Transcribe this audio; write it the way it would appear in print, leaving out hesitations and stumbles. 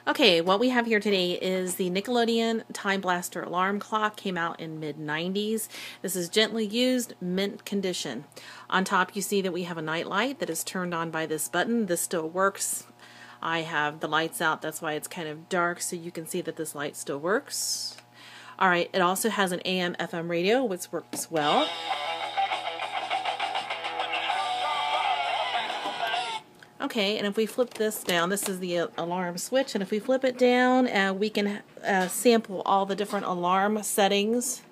Okay, what we have here today is the Nickelodeon Time Blaster alarm clock. Came out in mid-90s. This is gently used, mint condition. On top you see that we have a night light that is turned on by this button. This still works. I have the lights out, that's why it's kind of dark, so you can see that this light still works. Alright, it also has an AM/FM radio, which works well. Okay, and if we flip this down, this is the alarm switch, and if we flip it down, we can sample all the different alarm settings.